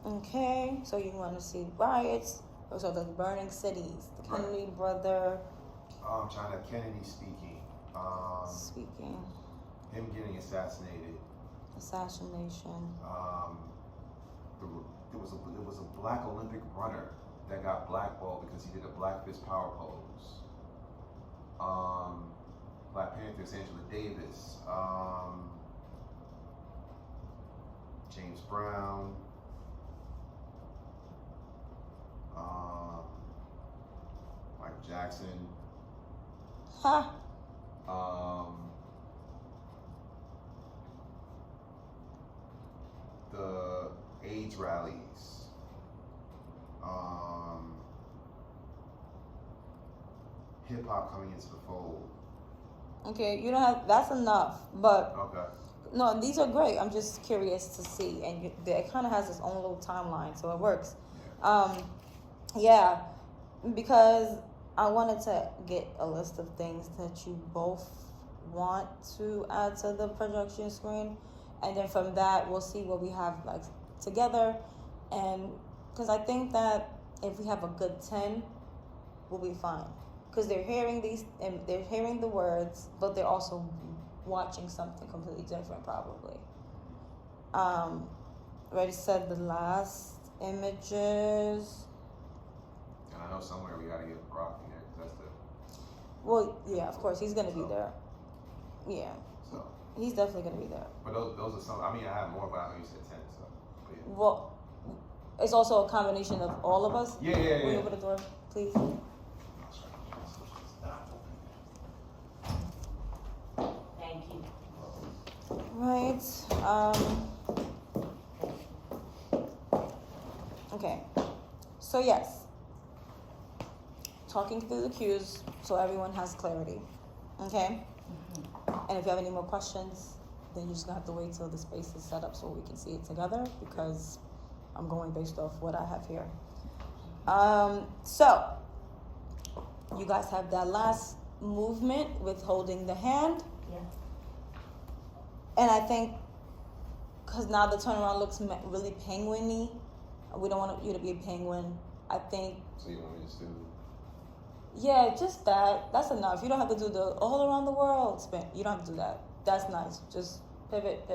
Okay, so you want to see riots, so the burning cities, the Kennedy brother. China Kennedy speaking. Speaking. Him getting assassinated. Assassination. There was a black Olympic runner that got blackballed because he did a black fist power pose. Black Panthers, Angela Davis. James Brown. Michael Jackson. Ha. The AIDS rallies. Hip hop coming into the fold. Okay, you don't have. That's enough, but. Okay. No, these are great. I'm just curious to see, and it kind of has its own little timeline, so it works. Yeah, because I wanted to get a list of things that you both want to add to the projection screen, and then from that we'll see what we have like together, and because I think that if we have a good 10, we'll be fine. Because they're hearing these and they're hearing the words, but they're also watching something completely different, probably. Already said the last images. And I know somewhere we gotta get Brock in there because that's the. Well, yeah, of course he's gonna be there. Yeah. So. He's definitely gonna be there. But those are some. I mean, I have more, but I know you said 10. So. Yeah. Well, it's also a combination of all of us. Yeah. Will you open the door, please? Thank you. Right. Okay. So yes. Talking through the cues so everyone has clarity. Okay? Mm-hmm. And if you have any more questions, then you're just gonna have to wait till the space is set up so we can see it together, because I'm going based off what I have here. So you guys have that last movement with holding the hand. Yeah. And I think because now the turnaround looks really penguin-y, we don't want you to be a penguin. I think. So you want me to just do? Yeah, just that. That's enough. You don't have to do the all around the world spin. You don't have to do that. That's nice. Just pivot.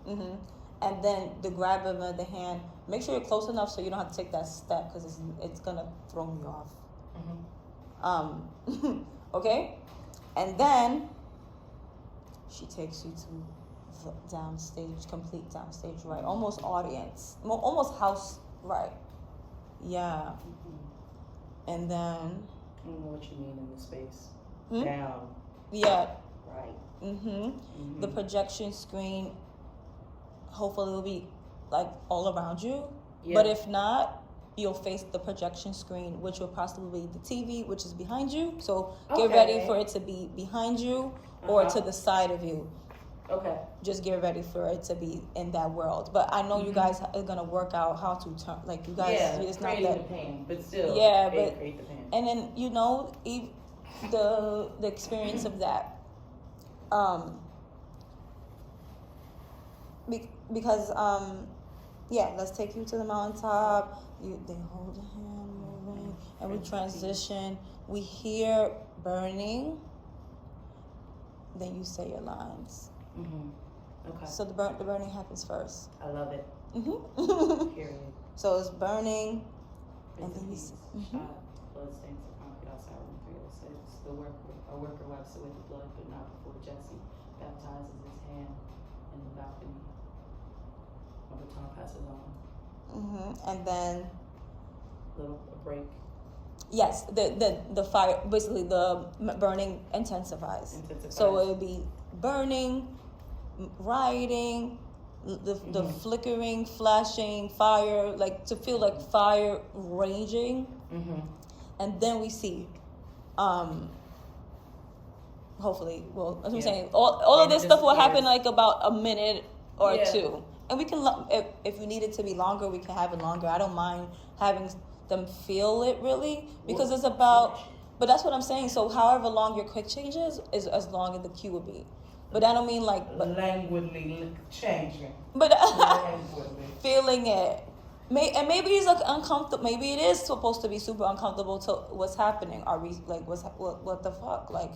Mm-hmm. And then the grab of the hand. Make sure you're close enough so you don't have to take that step, because it's gonna throw me off. Mm-hmm. Okay, and then she takes you to the downstage, complete downstage, right? Almost audience, almost house, right? Yeah. Mm-hmm. And then. I don't know what you mean in the space. Down. Yeah. Right. Mm-hmm. The projection screen, hopefully, will be like all around you. Yeah. But if not, you'll face the projection screen, which will possibly be the TV, which is behind you. So get ready for it to be behind you or to the side of you. Okay. Just get ready for it to be in that world. But I know you guys are gonna work out how to turn. Like you guys, it's not that. The pain, but still. Yeah, but create the pain. and then the experience of that. Because yeah, let's take you to the mountaintop. They hold a hand moving, and we transition. We hear burning. Then you say your lines. Okay. So the burning happens first. I love it. Period. So it's burning, and then you. Bloodstains of concrete outside room 306. A worker wipes away the blood, but not before Jesse baptizes his hand in the balcony. A baton passes on. And then. A break. Yes, the fire, basically the burning intensifies. So it would be burning, rioting, the flickering, flashing, fire, like to feel like fire raging. And then we see, hopefully, well, as I'm saying, all of this stuff will happen like about a minute or two. And we can, if you need it to be longer, we can have it longer. I don't mind having them feel it really, because it's about, but that's what I'm saying. So however long your quick change is as long as the cue will be. But I don't mean like, languidly changing. but Languidly. feeling it. And maybe it's like uncomfortable. Maybe it is supposed to be super uncomfortable to what's happening. Are we like what the fuck? Like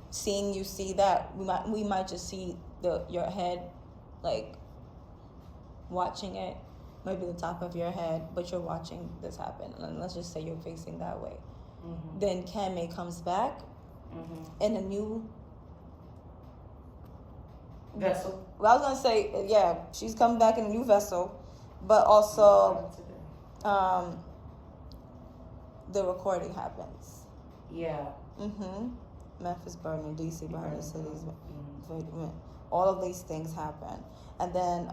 seeing you see that we might just see your head, like watching it, maybe the top of your head, but you're watching this happen. And let's just say you're facing that way. Then Kame comes back in a new vessel. Well, I was gonna say, yeah, she's come back in a new vessel, but also, the recording happens. Yeah. Memphis burning, DC burning, the cities, all of these things happen, and then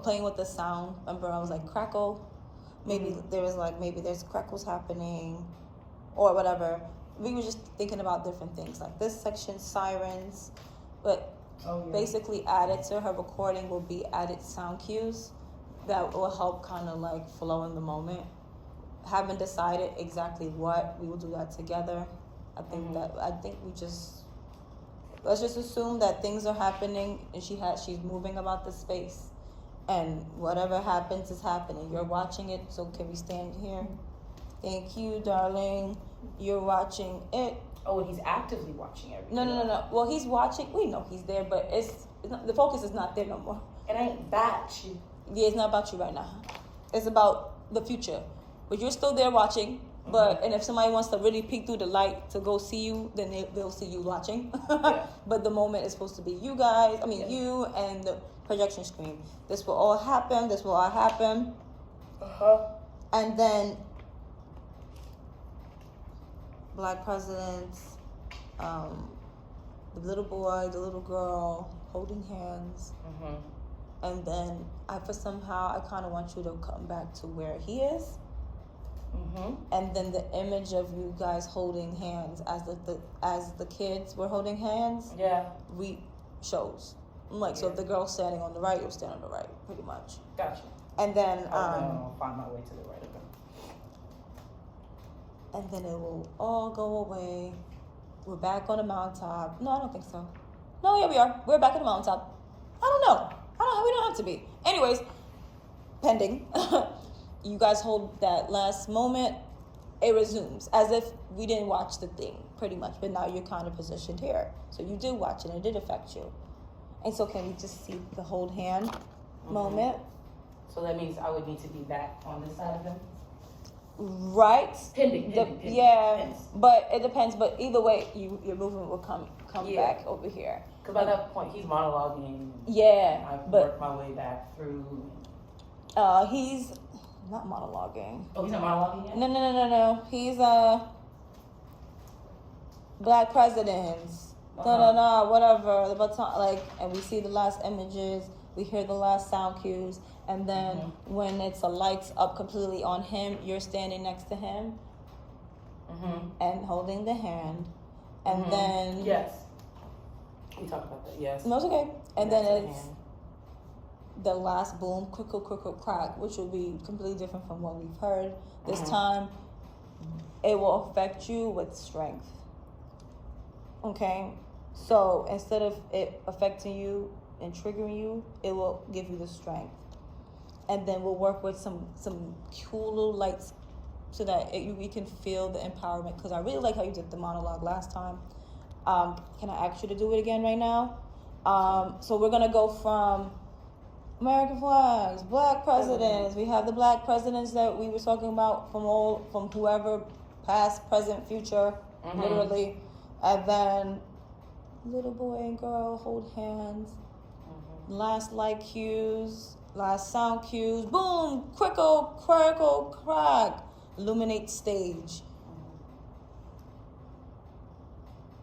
playing with the sound. Remember, I was like crackle. Maybe there's crackles happening, or whatever. We were just thinking about different things like this section, sirens, but basically added to her recording will be added sound cues that will help kind of like flow in the moment. Haven't decided exactly what, we will do that together. I think we just, let's just assume that things are happening and she's moving about the space, and whatever happens is happening. You're watching it, so can we stand here? Thank you, darling. You're watching it. Oh, and he's actively watching everything. No. Well, he's watching. We know he's there, but it's not, the focus is not there no more. It ain't about you. Yeah, it's not about you right now. It's about the future. But you're still there watching. But and if somebody wants to really peek through the light to go see you, then they'll see you watching. But the moment is supposed to be you guys. You and the projection screen. This will all happen. This will all happen. And then Black presidents, the little boy, the little girl holding hands. And then I kind of want you to come back to where he is. And then the image of you guys holding hands as the kids were holding hands. Shows. Like, so if the girl's standing on the right, you'll stand on the right, pretty much. Gotcha. And then I'll find my way to the right of them. And then it will all go away. We're back on the mountaintop. No, I don't think so. No, yeah, we are. We're back on the mountaintop. I don't know. We don't have to be. Anyways, pending. You guys hold that last moment. It resumes as if we didn't watch the thing, pretty much. But now you're kind of positioned here. So you did watch it. It did affect you. And so can we just see the hold hand moment? So that means I would need to be back on this side of him? Right. Pending. Yeah, but it depends. But either way, your movement will come back over here. Because by that point, he's monologuing. Yeah, I but work my way back through. He's not monologuing. Oh, he's not monologuing yet? No. He's Black presidents. Whatever. The baton, like, and we see the last images. We hear the last sound cues. And then when it's a lights up completely on him, you're standing next to him and holding the hand. And then... Yes. We talked about that, yes. No, it's okay. And then it's hand. the last boom, crickle, crack, which will be completely different from what we've heard. This time, it will affect you with strength. Okay? So instead of it affecting you and triggering you, it will give you the strength. And then we'll work with some cool little lights so that we can feel the empowerment. Because I really like how you did the monologue last time. Can I ask you to do it again right now? So we're going to go from American flags, Black presidents. We have the Black presidents that we were talking about from whoever, past, present, future, literally. And then little boy and girl hold hands. Last light cues, last sound cues. Boom, crickle, crackle, crack. Illuminate stage.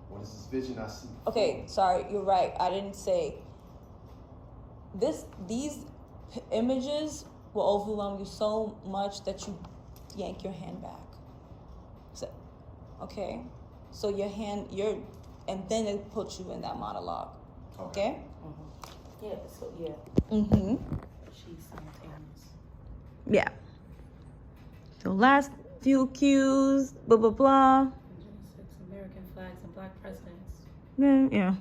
What is this vision I see? Okay, sorry, you're right. I didn't say these images will overwhelm you so much that you yank your hand back. So, okay, so and then it puts you in that monologue. Okay? Yeah. So yeah. She's simultaneous. Yeah. So last few cues, blah blah blah. American flags Yeah.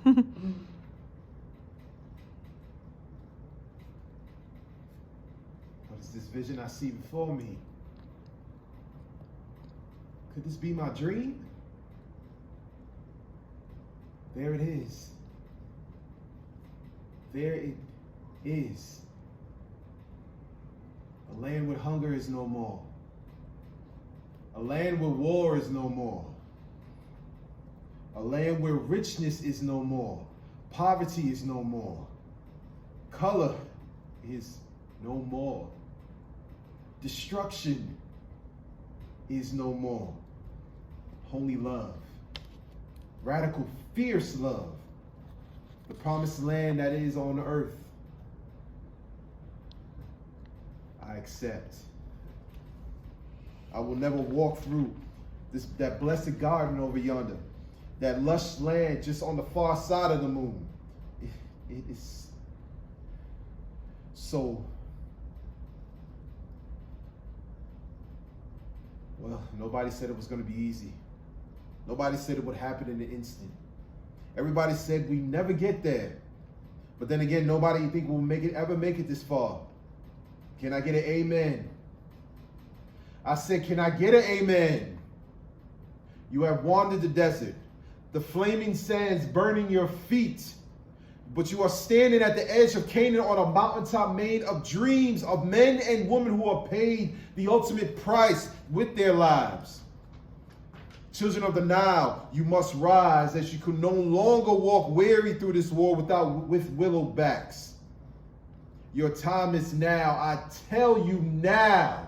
What is this vision I see before me? Could this be my dream? There it is. There it is. A land where hunger is no more. A land where war is no more. A land where richness is no more. Poverty is no more. Color is no more. Destruction is no more. Holy love. Radical, fierce love. The promised land that is on earth. I accept. I will never walk through that blessed garden over yonder. That lush land just on the far side of the moon. It is so, well, nobody said it was going to be easy. Nobody said it would happen in an instant. Everybody said we never get there. But then again, nobody think we'll ever make it this far. Can I get an amen? I said, can I get an amen? You have wandered the desert, the flaming sands burning your feet, but you are standing at the edge of Canaan on a mountaintop made of dreams of men and women who are paid the ultimate price with their lives. Children of the Nile, you must rise, as you can no longer walk weary through this war with willow backs. Your time is now. I tell you now.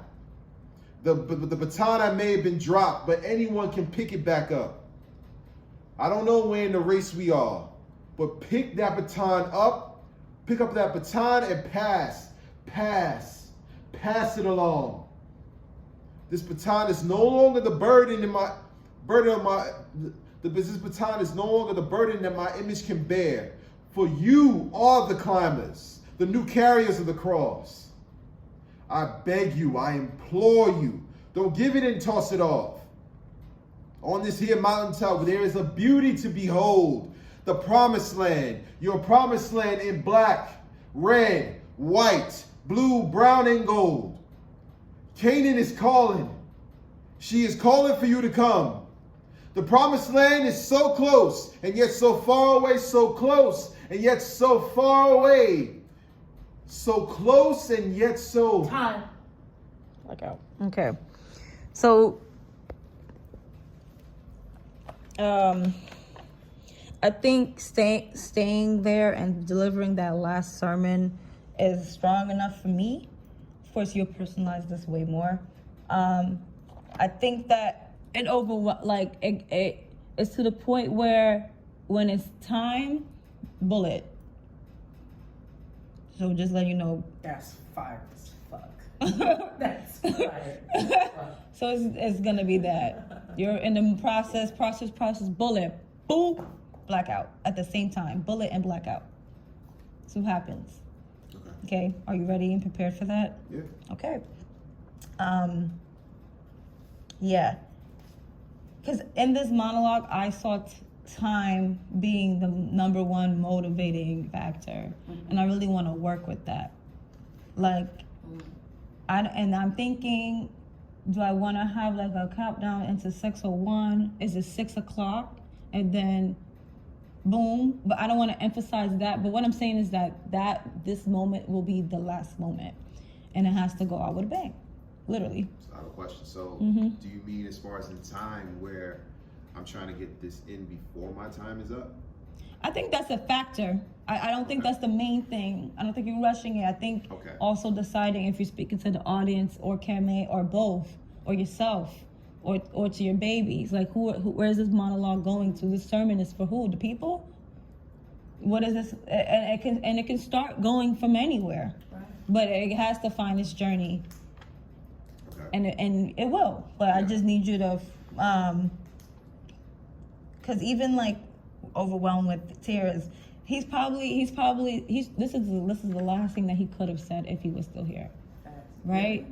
The baton may have been dropped, but anyone can pick it back up. I don't know where in the race we are, but pick that baton up, pick up that baton and pass it along. This baton is no longer the burden in my this baton is no longer the burden that my image can bear. For you are the climbers, the new carriers of the cross. I beg you, I implore you, don't give it and toss it off. On this here mountaintop, there is a beauty to behold. The promised land, your promised land in black, red, white, blue, brown, and gold. Canaan is calling. She is calling for you to come. The promised land is so close, and yet so far away, so close, and yet so far away. So close, and yet so... Time. Okay. So, I think staying there and delivering that last sermon is strong enough for me. Of course, you'll personalize this way more. I think that it's to the point where when it's time, bullet. So just let you know. That's fire as fuck. That's fire as fuck. So it's gonna be that. You're in the process, bullet, boom, blackout at the same time. Bullet and blackout. So what happens? Okay, are you ready and prepared for that? Yeah. Okay. Yeah. Because in this monologue, I saw time being the number one motivating factor. And I really want to work with that. I'm thinking, do I want to have like a countdown into 6:01? Is it 6 o'clock? And then boom. But I don't want to emphasize that. But what I'm saying is that this moment will be the last moment. And it has to go out with a bang. Literally. So I have a question. So do you mean as far as in time where I'm trying to get this in before my time is up? I think that's a factor. I don't think that's the main thing. I don't think you're rushing it. I think also deciding if you're speaking to the audience or Kame or both or yourself or to your babies. Like where is this monologue going to? This sermon is for who? The people? What is this? And it can start going from anywhere, but it has to find its journey. And it will. But I just need you to, because even like overwhelmed with tears, this is the last thing that he could have said if he was still here, right?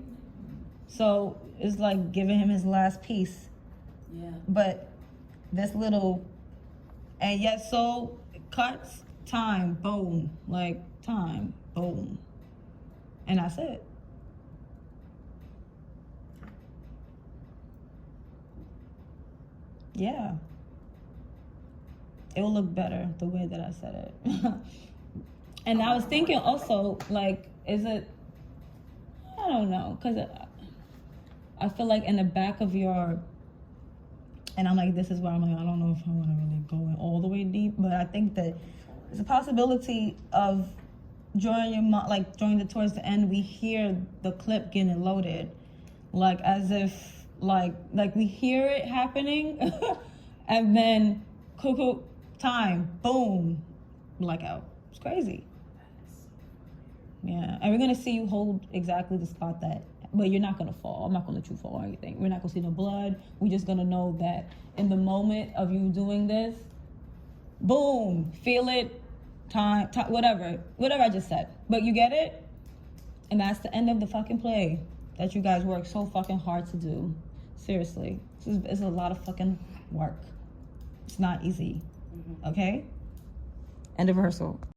So it's like giving him his last piece. Yeah. But this little And yet so cuts, time, boom. Like time, boom. And that's it. Yeah. It will look better the way that I said it. And I was thinking also, like, is it, I don't know, because I feel like in the back of your, and I'm like, this is where I'm like, I don't know if I want to really go in all the way deep, but I think that there's a possibility of during towards the end, we hear the clip getting loaded, like as if, like we hear it happening, and then cuckoo time, boom, blackout. It's crazy. Yeah, and we're gonna see you hold exactly the spot that, but you're not gonna fall. I'm not gonna let you fall or anything. We're not gonna see no blood. We're just gonna know that in the moment of you doing this, boom, feel it, time, whatever I just said. But you get it? And that's the end of the fucking play that you guys work so fucking hard to do. Seriously, it's a lot of fucking work. It's not easy. Okay? End of rehearsal.